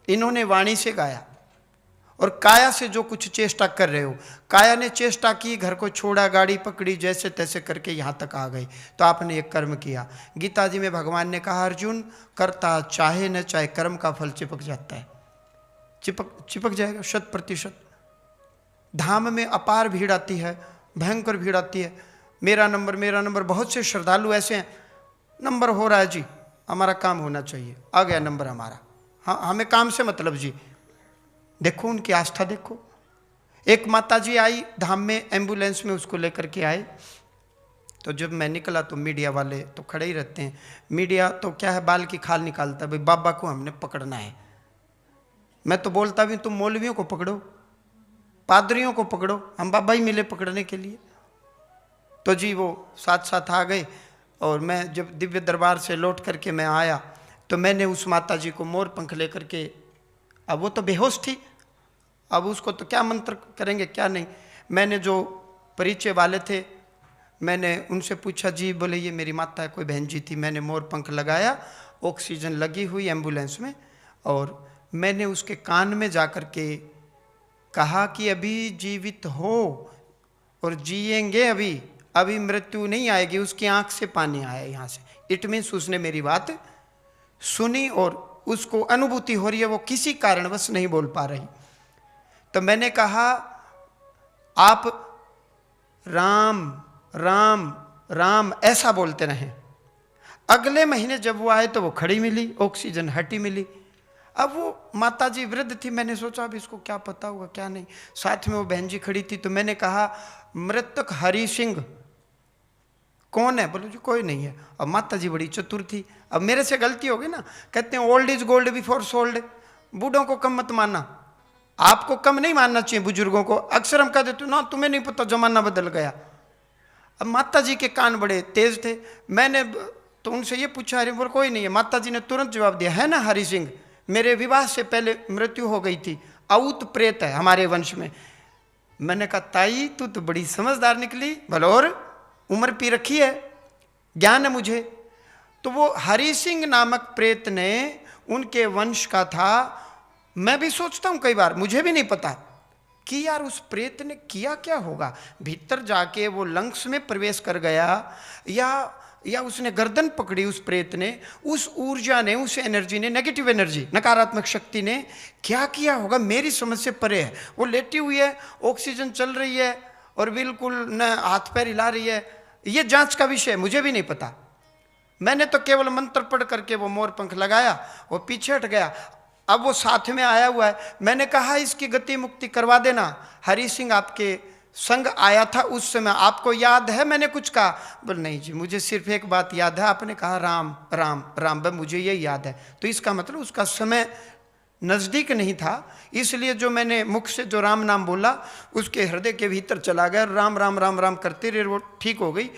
इन्होंने वाणी से गाया और काया से जो कुछ चेष्टा कर रहे हो, काया ने चेष्टा की, घर को छोड़ा, गाड़ी पकड़ी, जैसे तैसे करके यहाँ तक आ गए। तो आपने एक कर्म किया। गीता जी में भगवान ने कहा, अर्जुन करता चाहे न चाहे कर्म का फल चिपक जाता है, चिपक जाएगा 100%। धाम में अपार भीड़ आती है, भयंकर भीड़ आती है, मेरा नंबर। बहुत से श्रद्धालु ऐसे हैं, नंबर हो रहा है जी, हमारा काम होना चाहिए, आ गया नंबर हमारा, हाँ हमें काम से मतलब जी। देखो उनकी आस्था देखो। एक माता जी आई धाम में, एम्बुलेंस में उसको लेकर के आए। तो जब मैं निकला तो मीडिया वाले तो खड़े ही रहते हैं। मीडिया तो क्या है, बाल की खाल निकालता है, भाई बाबा को हमने पकड़ना है। मैं तो बोलता भी तुम मौलवियों को पकड़ो, पादरियों को पकड़ो, हम बाबा ही मिले पकड़ने के लिए। तो जी वो साथ साथ आ गए। और मैं जब दिव्य दरबार से लौट करके मैं आया तो मैंने उस माता जी को मोर पंख लेकर के, अब वो तो बेहोश थी, अब उसको तो क्या मंत्र करेंगे क्या नहीं। मैंने जो परिचय वाले थे मैंने उनसे पूछा, जी बोले ये मेरी माता है, कोई बहन जी थी। मैंने मोर पंख लगाया, ऑक्सीजन लगी हुई एम्बुलेंस में, और मैंने उसके कान में जा कर के कहा कि अभी जीवित हो और जिएंगे, अभी मृत्यु नहीं आएगी। उसकी आंख से पानी आया यहाँ से। इट मीन्स उसने मेरी बात सुनी और उसको अनुभूति हो रही है, वो किसी कारणवश नहीं बोल पा रही। तो मैंने कहा आप राम राम राम ऐसा बोलते रहें। अगले महीने जब वो आए तो वो खड़ी मिली, ऑक्सीजन हटी मिली। अब वो माता जी वृद्ध थी, मैंने सोचा अब इसको क्या पता होगा क्या नहीं। साथ में वो बहन जी खड़ी थी। तो मैंने कहा मृतक हरि सिंह कौन है? बोलो जी कोई नहीं है। अब माता जी बड़ी चतुर थी, अब मेरे से गलती हो गई ना। कहते हैं old is gold before sold, बूढ़ों को कम मत मानना, आपको कम नहीं मानना चाहिए बुजुर्गों को। अक्सर हम कह देते ना तुम्हें नहीं पता जमाना बदल गया। अब माता जी के कान बड़े तेज थे, मैंने तो उनसे ये पूछा, अरे बोल कोई नहीं है। माता जी ने तुरंत जवाब दिया, है ना हरि सिंह, मेरे विवाह से पहले मृत्यु हो गई थी, आउत प्रेत है हमारे वंश में। मैंने कहा ताई तू तो बड़ी समझदार निकली, भले और उम्र पी रखी है, ज्ञान है मुझे। तो वो हरि सिंह नामक प्रेत ने उनके वंश का था। मैं भी सोचता हूं कई बार, मुझे भी नहीं पता कि यार उस प्रेत ने किया क्या होगा। भीतर जाके वो लंग्स में प्रवेश कर गया या उसने गर्दन पकड़ी उस प्रेत ने, उस ऊर्जा ने, उस एनर्जी ने, नेगेटिव एनर्जी, नकारात्मक शक्ति ने क्या किया होगा, मेरी समझ से परे है। वो लेटी हुई है, ऑक्सीजन चल रही है और बिल्कुल न हाथ पैर हिला रही है। ये जांच का विषय, मुझे भी नहीं पता। मैंने तो केवल मंत्र पढ़ करके वो मोर पंख लगाया, वो पीछे हट गया। अब वो साथ में आया हुआ है। मैंने कहा इसकी गति मुक्ति करवा देना। हरि सिंह आपके संग आया था उस समय, आपको याद है मैंने कुछ कहा? बोल नहीं जी मुझे सिर्फ एक बात याद है, आपने कहा राम राम राम, बस मुझे ये याद है। तो इसका मतलब उसका समय नज़दीक नहीं था, इसलिए जो मैंने मुख से जो राम नाम बोला उसके हृदय के भीतर चला गया। राम राम राम राम करते रहे, वो ठीक हो गई।